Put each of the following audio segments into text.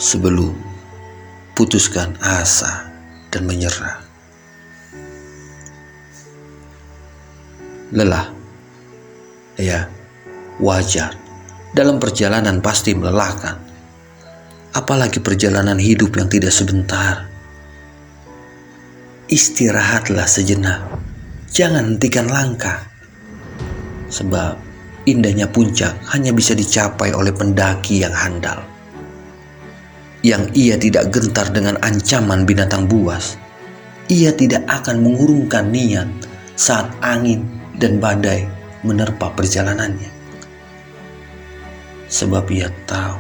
sebelum putuskan asa dan menyerah. Lelah, ya, wajar. Dalam perjalanan pasti melelahkan, apalagi perjalanan hidup yang tidak sebentar. Istirahatlah sejenak, jangan hentikan langkah, sebab indahnya puncak hanya bisa dicapai oleh pendaki yang handal, yang ia tidak gentar dengan ancaman binatang buas. Ia tidak akan mengurungkan niat saat angin dan badai menerpa perjalanannya, sebab ia tahu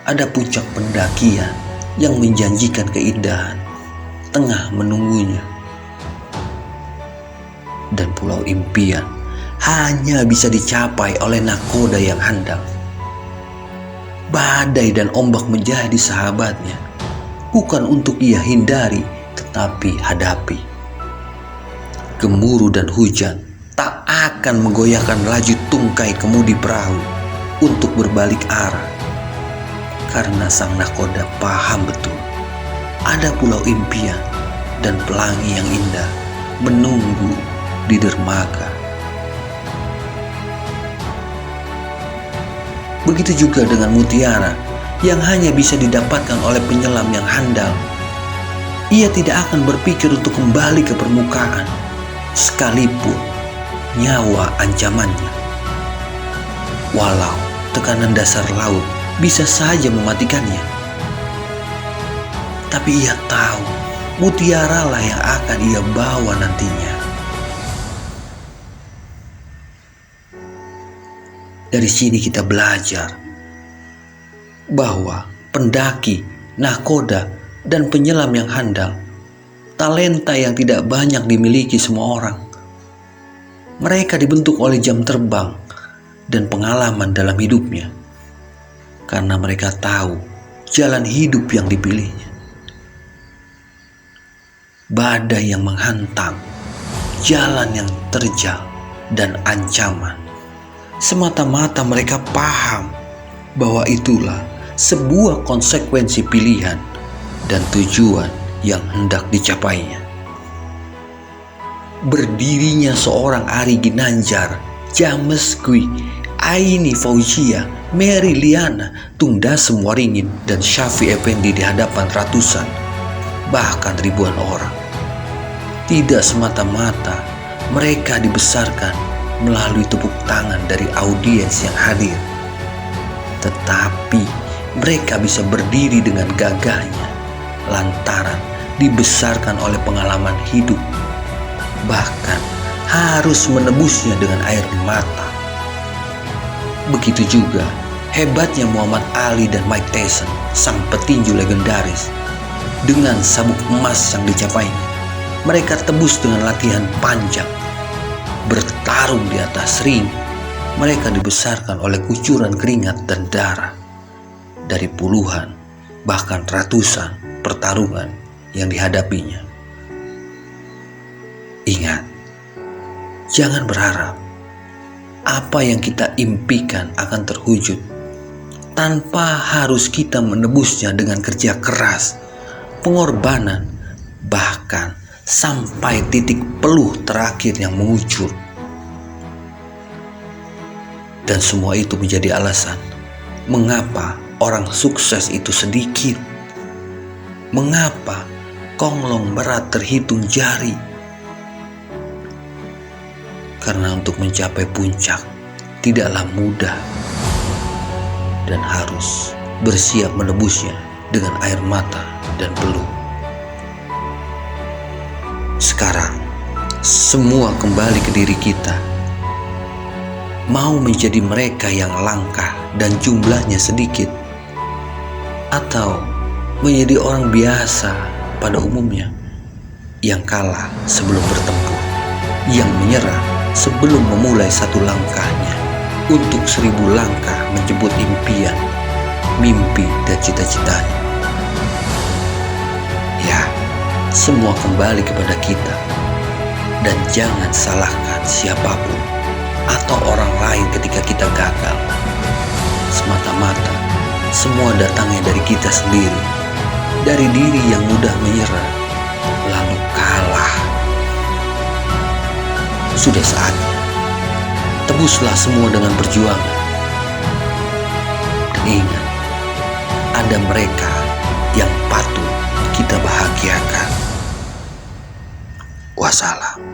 ada puncak pendakian yang menjanjikan keindahan tengah menunggunya, dan pulau impian hanya bisa dicapai oleh nakoda yang handal. Badai dan ombak menjadi sahabatnya, bukan untuk ia hindari tetapi hadapi. Gemuruh dan hujan tak akan menggoyahkan laju tungkai kemudi perahu untuk berbalik arah, karena sang nakoda paham betul ada pulau impian dan pelangi yang indah menunggu di dermaga. Begitu juga dengan mutiara yang hanya bisa didapatkan oleh penyelam yang handal. Ia tidak akan berpikir untuk kembali ke permukaan, sekalipun nyawa ancamannya. Walau tekanan dasar laut bisa saja mematikannya, tapi ia tahu mutiara lah yang akan ia bawa nantinya. Dari sini kita belajar bahwa pendaki, nakoda, dan penyelam yang handal, talenta yang tidak banyak dimiliki semua orang. Mereka dibentuk oleh jam terbang dan pengalaman dalam hidupnya, karena mereka tahu jalan hidup yang dipilihnya. Badai yang menghantam, jalan yang terjal, dan ancaman. Semata-mata mereka paham bahwa itulah sebuah konsekuensi pilihan dan tujuan yang hendak dicapainya. Berdirinya seorang Ari Ginanjar, James Gui, Aini Fauzia, Mary Liana, Tungda Semwaringin, dan Syafi Effendi di hadapan ratusan, bahkan ribuan orang. Tidak semata-mata mereka dibesarkan melalui tepuk tangan dari audiens yang hadir, tetapi mereka bisa berdiri dengan gagahnya lantaran dibesarkan oleh pengalaman hidup, bahkan harus menebusnya dengan air mata. Begitu juga hebatnya Muhammad Ali dan Mike Tyson, sang petinju legendaris. Dengan sabuk emas yang dicapainya, mereka tebus dengan latihan panjang. Bertarung di atas ring, mereka dibesarkan oleh kucuran keringat dan darah dari puluhan, bahkan ratusan pertarungan yang dihadapinya. Ingat, jangan berharap apa yang kita impikan akan terwujud tanpa harus kita menebusnya dengan kerja keras, pengorbanan, bahkan sampai titik peluh terakhir yang mengucur. Dan semua itu menjadi alasan mengapa orang sukses itu sedikit, mengapa konglomerat terhitung jari. Karena untuk mencapai puncak tidaklah mudah dan harus bersiap menebusnya dengan air mata dan peluh. Sekarang semua kembali ke diri kita. Mau menjadi mereka yang langka dan jumlahnya sedikit, atau menjadi orang biasa pada umumnya yang kalah sebelum bertempur, yang menyerah sebelum memulai satu langkahnya untuk 1000 langkah menjemput impian, mimpi, dan cita-citanya. Ya, semua kembali kepada kita, dan jangan salahkan siapapun atau orang lain ketika kita gagal. Semata-mata Semua datangnya dari kita sendiri, dari diri yang mudah menyerah, lalu kalah. Sudah saatnya, tebuslah semua dengan perjuangan. Dan ingat, ada mereka yang patut kita bahagiakan. Wassalam.